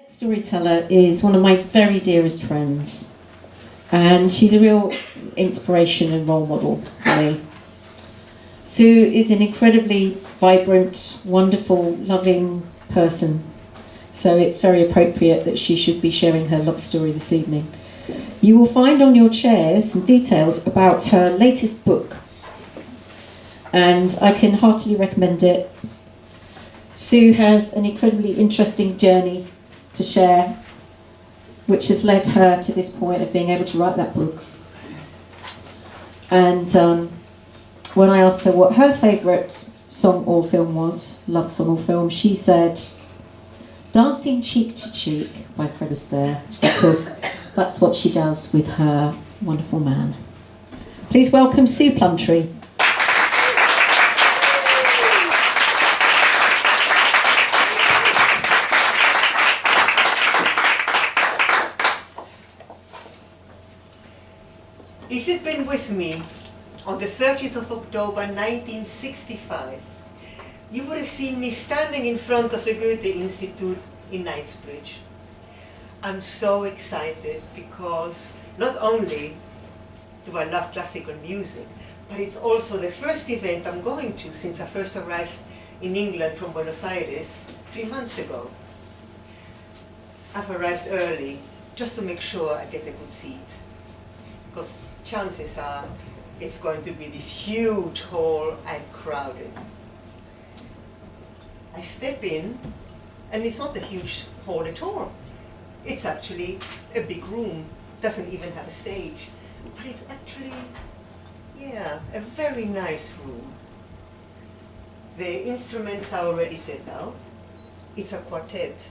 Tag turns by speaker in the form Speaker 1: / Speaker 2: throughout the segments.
Speaker 1: Storyteller is one of my very dearest friends, and she's a real inspiration and role model for me. Sue is an incredibly vibrant, wonderful, loving person, so it's very appropriate that she should be sharing her love story this evening. You will find on your chairs some details about her latest book, and I can heartily recommend it. Sue has an incredibly interesting journey to share, which has led her to this point of being able to write that book. And when I asked her what her favourite song or film was, love song or film, she said, "Dancing Cheek to Cheek" by Fred Astaire, because that's what she does with her wonderful man. Please welcome Sue Plumtree.
Speaker 2: If you'd been with me on the 30th of October 1965, you would have seen me standing in front of the Goethe Institute in Knightsbridge. I'm so excited because not only do I love classical music, but it's also the first event I'm going to since I first arrived in England from Buenos Aires 3 months ago. I've arrived early just to make sure I get a good seat, because chances are it's going to be this huge hall and crowded. I step in, and it's not a huge hall at all. It's actually a big room, doesn't even have a stage, but it's actually, yeah, a very nice room. The instruments are already set out. It's a quartet,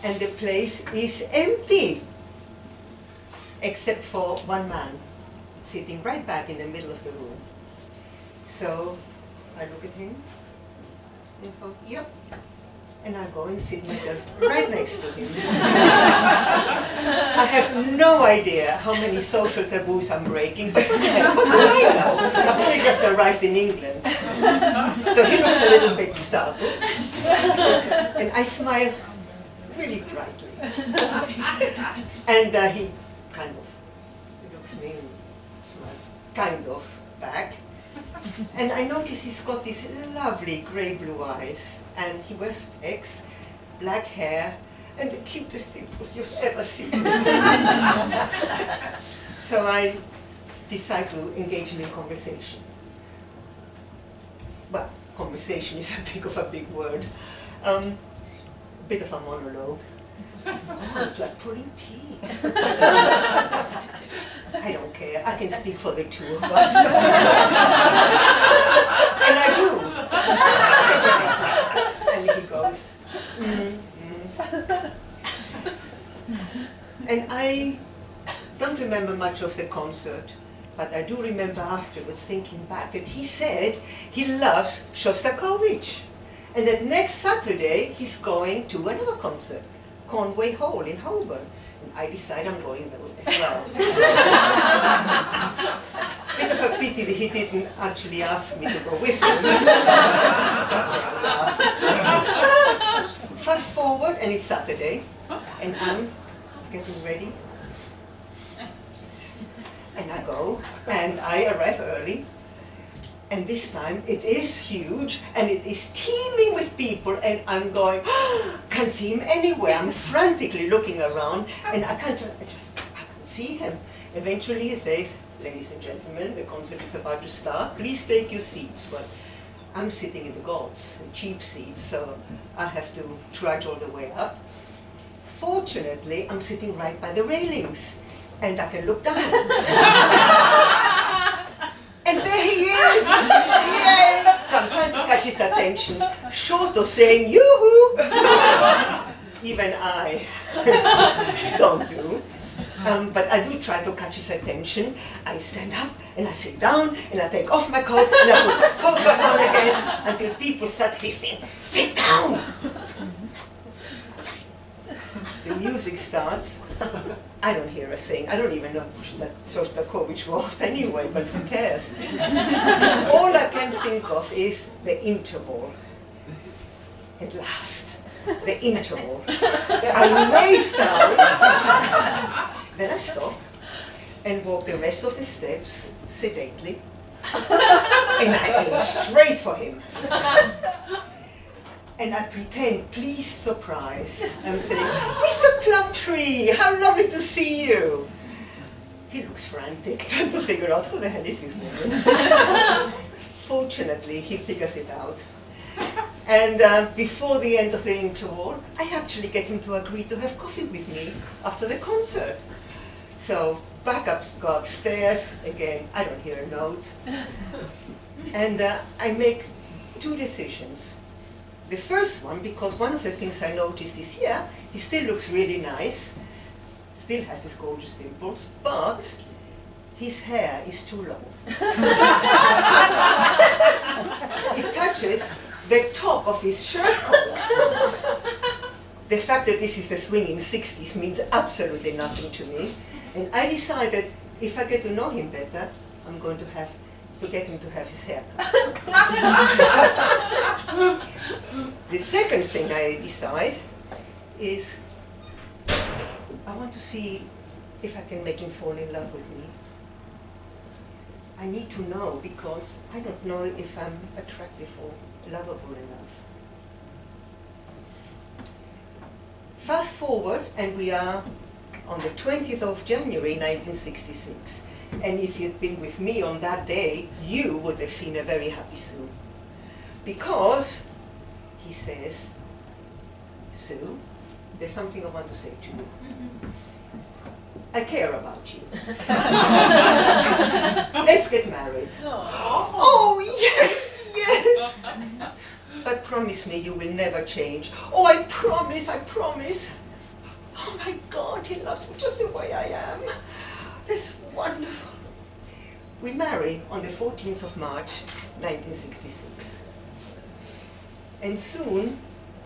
Speaker 2: and the place is empty, except for one man sitting right back in the middle of the room. So I look at him and thought, yep, and I go and sit myself right next to him. I have no idea how many social taboos I'm breaking, but yeah, what do I know? I've only just arrived in England. So he looks a little bit startled, and I smile really brightly. And he kind of looks me and smiles kind of back. And I notice he's got these lovely grey-blue eyes, and he wears specs, black hair, and the cutest dimples you've ever seen. So I decide to engage him in conversation. Well, conversation is a big word. Bit of a monologue. Oh, it's like pulling teeth. I don't care. I can speak for the two of us. And I do. And he goes, And I don't remember much of the concert, but I do remember afterwards thinking back that he said he loves Shostakovich, and that next Saturday he's going to another concert, Conway Hall in Holborn. And I decide I'm going there as well. Bit of a pity that he didn't actually ask me to go with him. Fast forward, and it's Saturday, and I'm getting ready. And I go, and I arrive early. And this time it is huge, and it is teeming with people, and I'm going, can't see him anywhere. I'm frantically looking around, and I can't see him. Eventually he says, "Ladies and gentlemen, the concert is about to start. Please take your seats." Well, I'm sitting in the gods, the cheap seats, so I have to trudge all the way up. Fortunately, I'm sitting right by the railings, and I can look down. And there he is! Yay! So I'm trying to catch his attention, short of saying yoo-hoo! Even I don't do. But I do try to catch his attention. I stand up, and I sit down, and I take off my coat, and I put my coat back on again, until people start hissing, "Sit down!" The music starts. I don't hear a thing. I don't even know who Shostakovich was anyway, but who cares? All I can think of is the interval. At last, the interval. I race down, then I stop and walk the rest of the steps sedately, and I aim straight for him. And I pretend, please surprise. I'm saying, Mr. Plumtree, how lovely to see you. He looks frantic, trying to figure out who the hell is this woman. Fortunately, he figures it out. And before the end of the interval, I actually get him to agree to have coffee with me after the concert. So go upstairs, again, I don't hear a note. And I make two decisions. The first one, because one of the things I noticed is, yeah, he still looks really nice, still has these gorgeous dimples, but his hair is too long. It touches the top of his shirt collar. The fact that this is the swinging 60s means absolutely nothing to me. And I decided, if I get to know him better, I'm going to get him to have his hair cut. The second thing I decide is I want to see if I can make him fall in love with me. I need to know, because I don't know if I'm attractive or lovable enough. Fast forward, and we are on the 20th of January 1966. And if you'd been with me on that day, you would have seen a very happy Sue. Because he says, Sue, there's something I want to say to you. I care about you. Let's get married. Oh, yes, yes. But promise me you will never change. Oh, I promise, I promise. Oh my God, he loves me just the way I am. That's wonderful. We marry on the 14th of March, 1966. And soon,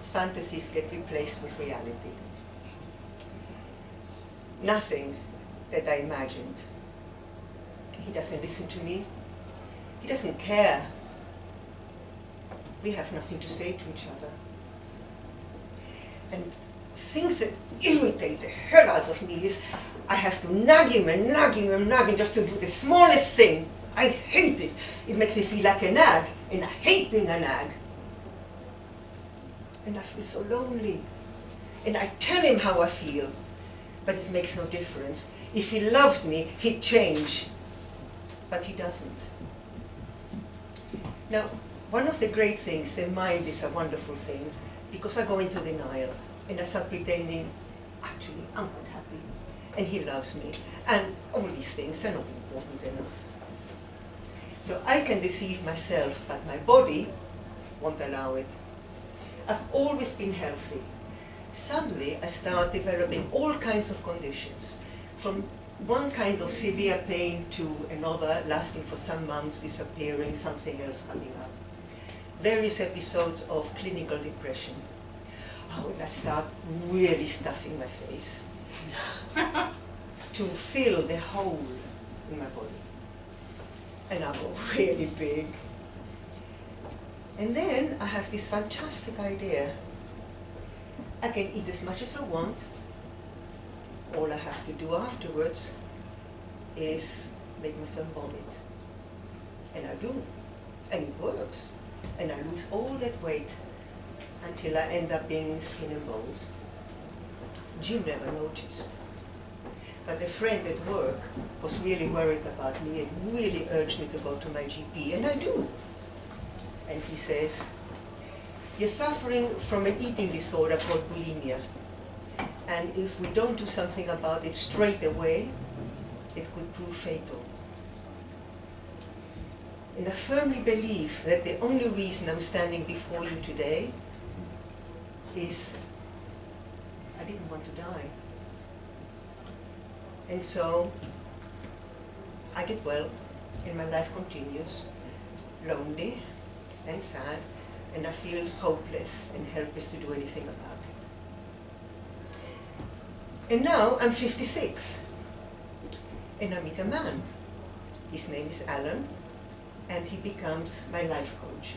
Speaker 2: fantasies get replaced with reality. Nothing that I imagined. He doesn't listen to me. He doesn't care. We have nothing to say to each other. And things that irritate the hell out of me is I have to nag him and nag him and nag him just to do the smallest thing. I hate it. It makes me feel like a nag, and I hate being a nag. And I feel so lonely. And I tell him how I feel, but it makes no difference. If he loved me, he'd change. But he doesn't. Now, one of the great things, the mind is a wonderful thing, because I go into denial, and I start pretending, actually, I'm not happy, and he loves me, and all these things are not important enough. So I can deceive myself, but my body won't allow it. I've always been healthy. Suddenly, I start developing all kinds of conditions, from one kind of severe pain to another, lasting for some months, disappearing, something else coming up. Various episodes of clinical depression. Oh, and I start really stuffing my face to fill the hole in my body. And I go really big. And then I have this fantastic idea. I can eat as much as I want. All I have to do afterwards is make myself vomit. And I do. And it works. And I lose all that weight until I end up being skin and bones. Jim never noticed. But a friend at work was really worried about me and really urged me to go to my GP, and I do. And he says, you're suffering from an eating disorder called bulimia. And if we don't do something about it straight away, it could prove fatal. And I firmly believe that the only reason I'm standing before you today is I didn't want to die. And so I get well, and my life continues, lonely and sad, and I feel hopeless and helpless to do anything about it. And now I'm 56, and I meet a man. His name is Alan, and he becomes my life coach.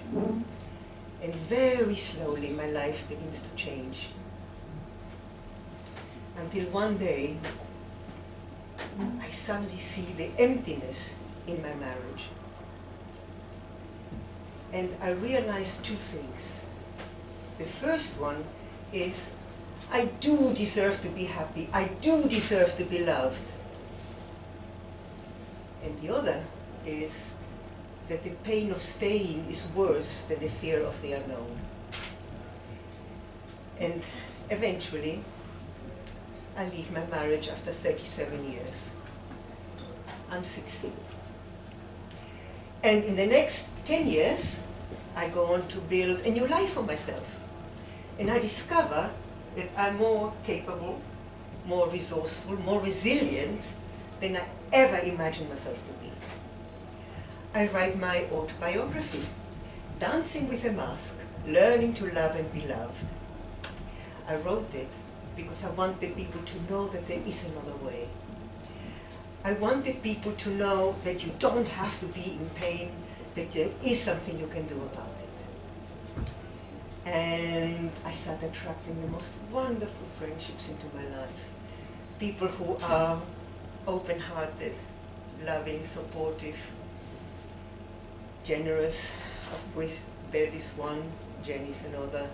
Speaker 2: And very slowly my life begins to change. Until one day, I suddenly see the emptiness in my marriage. And I realized two things. The first one is, I do deserve to be happy. I do deserve to be loved. And the other is that the pain of staying is worse than the fear of the unknown. And eventually, I leave my marriage after 37 years. I'm 60. And in the next 10 years, I go on to build a new life for myself. And I discover that I'm more capable, more resourceful, more resilient than I ever imagined myself to be. I write my autobiography, Dancing with a Mask, Learning to Love and Be Loved. I wrote it because I wanted people to know that there is another way. I wanted people to know that you don't have to be in pain, that there is something you can do about it. And I started attracting the most wonderful friendships into my life. People who are open-hearted, loving, supportive, generous. With Bev is one, Jenny's another,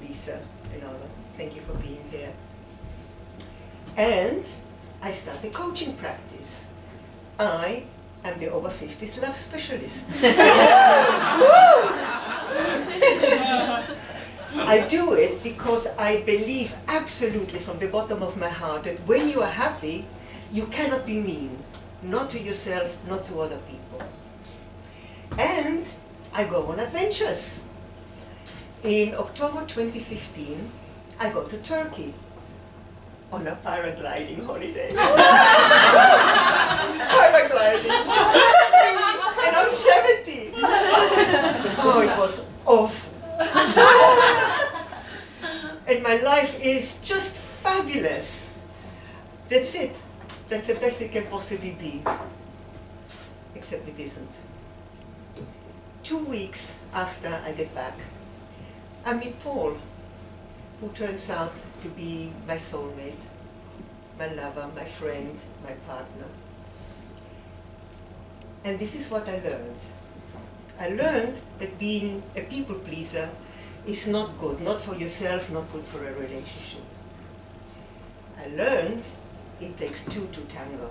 Speaker 2: Lisa another. Thank you for being here. And I started coaching practice. I am the over 50s love specialist. I do it because I believe absolutely from the bottom of my heart that when you are happy, you cannot be mean, not to yourself, not to other people. And I go on adventures. In October 2015, I go to Turkey on a paragliding holiday. Paragliding. And I'm 70. Oh, it was awful. And my life is just fabulous. That's it. That's the best it can possibly be. Except it isn't. 2 weeks after I get back, I meet Paul, who turns out to be my soulmate, my lover, my friend, my partner. And this is what I learned. I learned that being a people pleaser is not good, not for yourself, not good for a relationship. I learned it takes two to tango,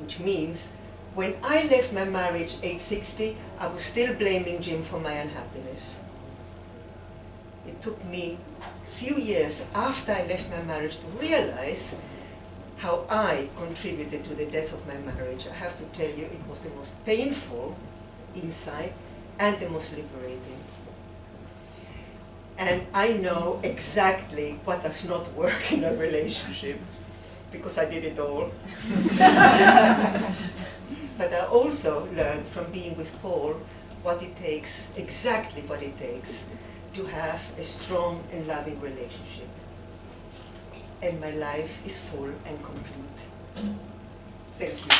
Speaker 2: which means when I left my marriage age 60, I was still blaming Jim for my unhappiness. It took me a few years after I left my marriage to realize how I contributed to the death of my marriage. I have to tell you, it was the most painful insight and the most liberating. And I know exactly what does not work in a relationship, because I did it all. But I also learned from being with Paul what it takes, exactly what it takes, to have a strong and loving relationship. And my life is full and complete. Thank you.